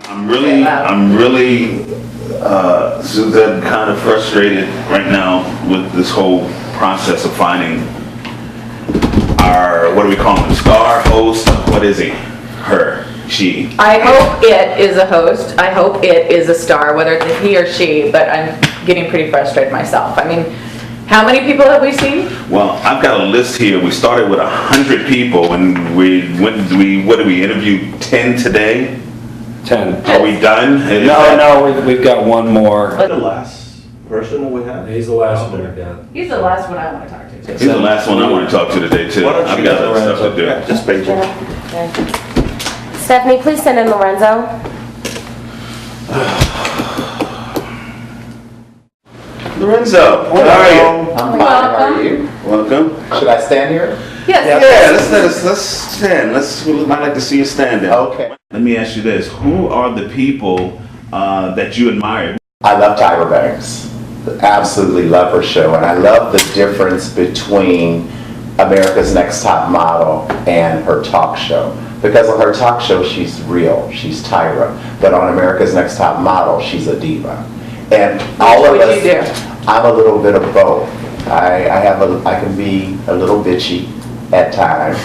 I'm really, Suzette, kind of frustrated right now with this whole process of finding our, what do we call him, star host? What is he? Her, she. I hope it is a host. I hope it is a star, whether it's a he or she, but I'm getting pretty frustrated myself. I mean, how many people have we seen? Well, I've got a list here. We started with 100 people and we interviewed 10 today? 10. Are we done? No, we've got one more. The last person we have? He's the last one we've got. He's the last one I want to talk to. He's the last one I want to talk to today, too. Why don't I've you got get other stuff to do. Yeah, just page it. Stephanie, please send in Lorenzo. Lorenzo, how are you? I'm fine. How are you? Welcome. Should I stand here? Yes. Yeah, let's stand. I'd like to see you standing. Okay. Let me ask you this. Who are the people that you admire? I love Tyra Banks. Absolutely love her show. And I love the difference between America's Next Top Model and her talk show. Because on her talk show, she's real. She's Tyra. But on America's Next Top Model, she's a diva. And all of us, Which would you do? I'm a little bit of both. I can be a little bitchy at times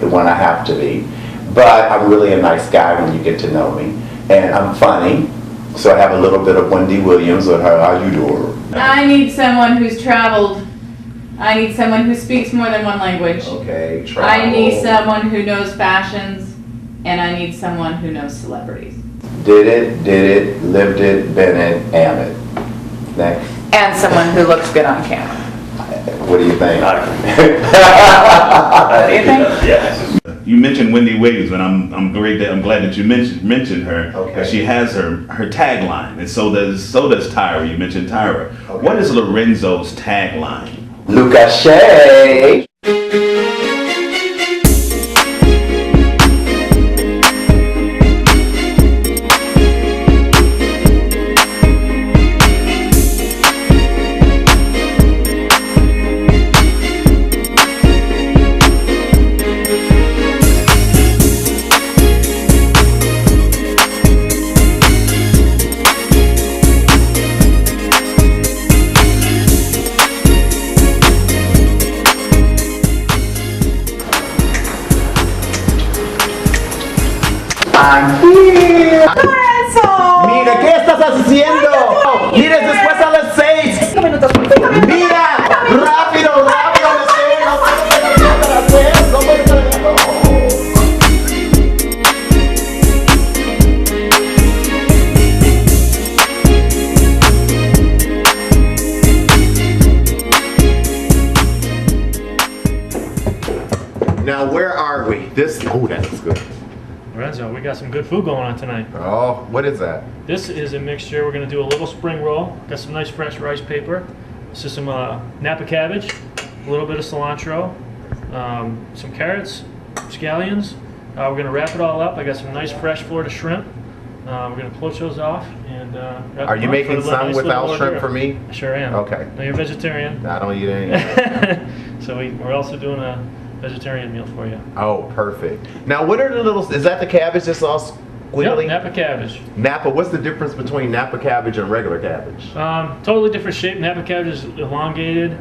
when I have to be. But I'm really a nice guy when you get to know me. And I'm funny. So I have a little bit of Wendy Williams with her, how you doing? I need someone who's traveled. I need someone who speaks more than one language. Okay, travel. I need someone who knows fashions, and I need someone who knows celebrities. Did it, lived it, been it, am it. Next. And someone who looks good on camera. What do you think? What do you think? Yes. You mentioned Wendy Williams, and I'm glad that you mentioned her. Okay. She has her tagline, and so does Tyra. You mentioned Tyra. Okay. What is Lorenzo's tagline? Luca Shea. I'm here. Lorenzo! Mira, ¿qué estás haciendo? Mira, es después a las 6. 5 minutos. 5 minutos. Mira, rápido, Now, where are we? Oh, that's good. Lorenzo, we got some good food going on tonight. Oh, what is that? This is a mixture. We're going to do a little spring roll. Got some nice fresh rice paper. This is some Napa cabbage, a little bit of cilantro, some carrots, scallions. We're going to wrap it all up. I got some nice fresh Florida shrimp. We're going to poach those off and wrap Are them you up making for a some nice without little shrimp hors for me? d'oeuvre. I sure am. Okay. No, you're vegetarian. I don't eat any. So we're also doing a vegetarian meal for you. Oh, perfect. Now, what are the little, is that the cabbage that's all squiggly? Yep, Napa cabbage. Napa, what's the difference between Napa cabbage and regular cabbage? Totally different shape. Napa cabbage is elongated,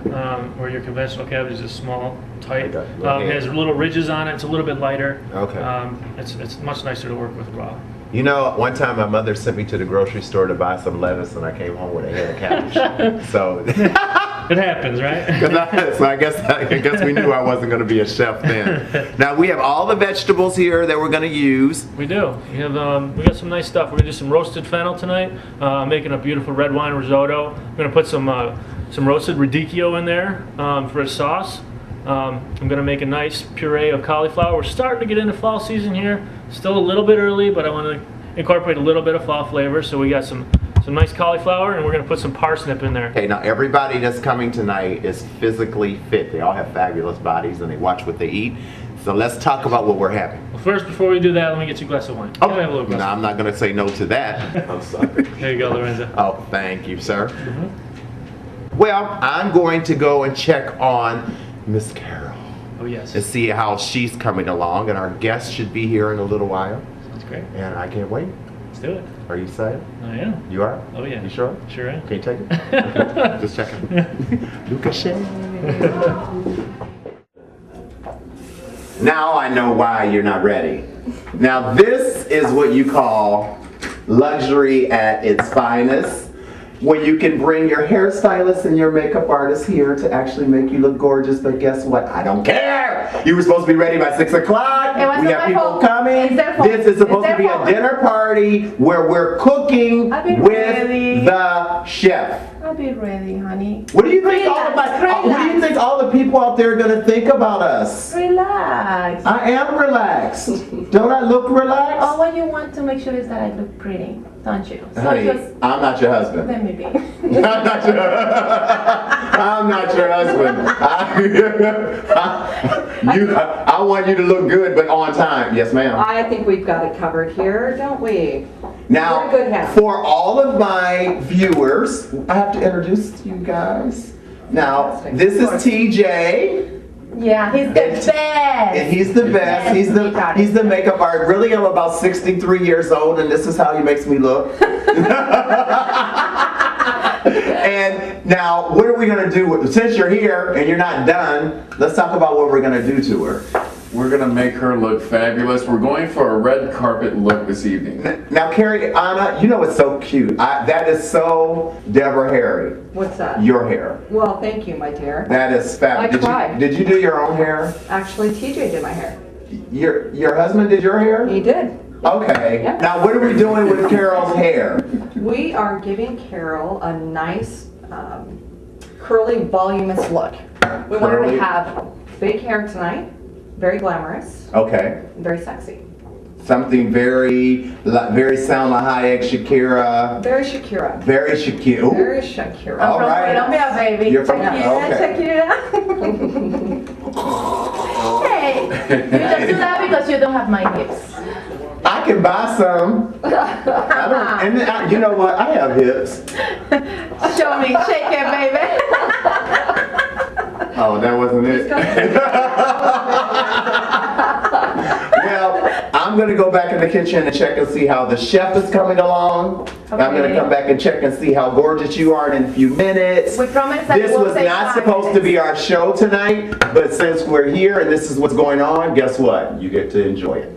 where your conventional cabbage is small, tight. Okay. It has little ridges on it. It's a little bit lighter. Okay. It's much nicer to work with raw. You know, one time my mother sent me to the grocery store to buy some lettuce, and I came home with a head of cabbage. So it happens, right? So I guess we knew I wasn't going to be a chef then. Now we have all the vegetables here that we're going to use. We do. We got some nice stuff. We're gonna do some roasted fennel tonight. I'm making a beautiful red wine risotto. I'm gonna put some roasted radicchio in there for a sauce. I'm gonna make a nice puree of cauliflower. We're starting to get into fall season here. Still a little bit early, but I want to incorporate a little bit of fall flavor. So we got some nice cauliflower, and we're gonna put some parsnip in there. Okay, now everybody that's coming tonight is physically fit. They all have fabulous bodies, and they watch what they eat. So let's talk about what we're having. Well, first, before we do that, let me get you a glass of wine. Oh, Can I have a little glass no, of I'm not going to say no to that. I'm sorry. There you go, Lorenzo. Oh, thank you, sir. Well, I'm going to go and check on Miss Carol Oh, yes. and see how she's coming along, and our guest should be here in a little while, Sounds great. and I can't wait. Let's do it. Are you excited? I am. You are? Oh yeah. You sure? Sure am. Can you take it? Okay, just checking. Lucas. Now I know why you're not ready. Now this is what you call luxury at its finest. When you can bring your hairstylist and your makeup artist here to actually make you look gorgeous, but guess what? I don't care! You were supposed to be ready by 6 o'clock. It wasn't We have my people fault. coming. It's their fault. This is supposed It's to be their a fault. dinner party where we're cooking I've been with ready. the chef. I'll be ready, honey. What do you think all of Relax, what do you think all the people out there are gonna think about us? Relax. I am relaxed. Don't I look relaxed? All what you want to make sure is that I look pretty, don't you? So Honey, just I'm not your husband. let me be. I'm not your, I'm not your husband. I want you to look good, but on time. Yes, ma'am. I think we've got it covered here, don't we? Now, You're a good half. for all of my viewers, I have to introduce you guys. Now, Fantastic. this is TJ. Yeah, he's the best. And he's the best. Yes, He's the makeup art. Really, I'm about 63 years old, and this is how he makes me look. And now, what are we gonna do? Since you're here and you're not done, let's talk about what we're gonna do to her. We're gonna make her look fabulous. We're going for a red carpet look this evening. Now, Carrie, Anna, you know it's so cute. That is so Deborah Harry. What's that? Your hair. Well, thank you, my dear. That is fabulous. I tried. Did you do your own hair? Actually, TJ did my hair. Your husband did your hair? He did. Okay. Yeah. Now, what are we doing with Carol's hair? We are giving Carol a nice, curly, voluminous look. We want her Curly. to have big hair tonight, very glamorous, Okay. very sexy. Something very Salma Hayek, Shakira. Very Shakira. Very Shakira. Ooh. Very Shakira. All right. Colombia, baby. You're from- Shakira, okay. Shakira. Hey, you just do that because you don't have my hips. I can buy some. I don't, and you know what? I have hips. Show me, shake it, baby. Oh, that wasn't it. Well, I'm gonna go back in the kitchen and check and see how the chef is coming along. I'm gonna Okay. come back and check and see how gorgeous you are in a few minutes. We promise that This it will was take not 5 supposed to minutes. be our show tonight, but since we're here and this is what's going on, guess what? You get to enjoy it.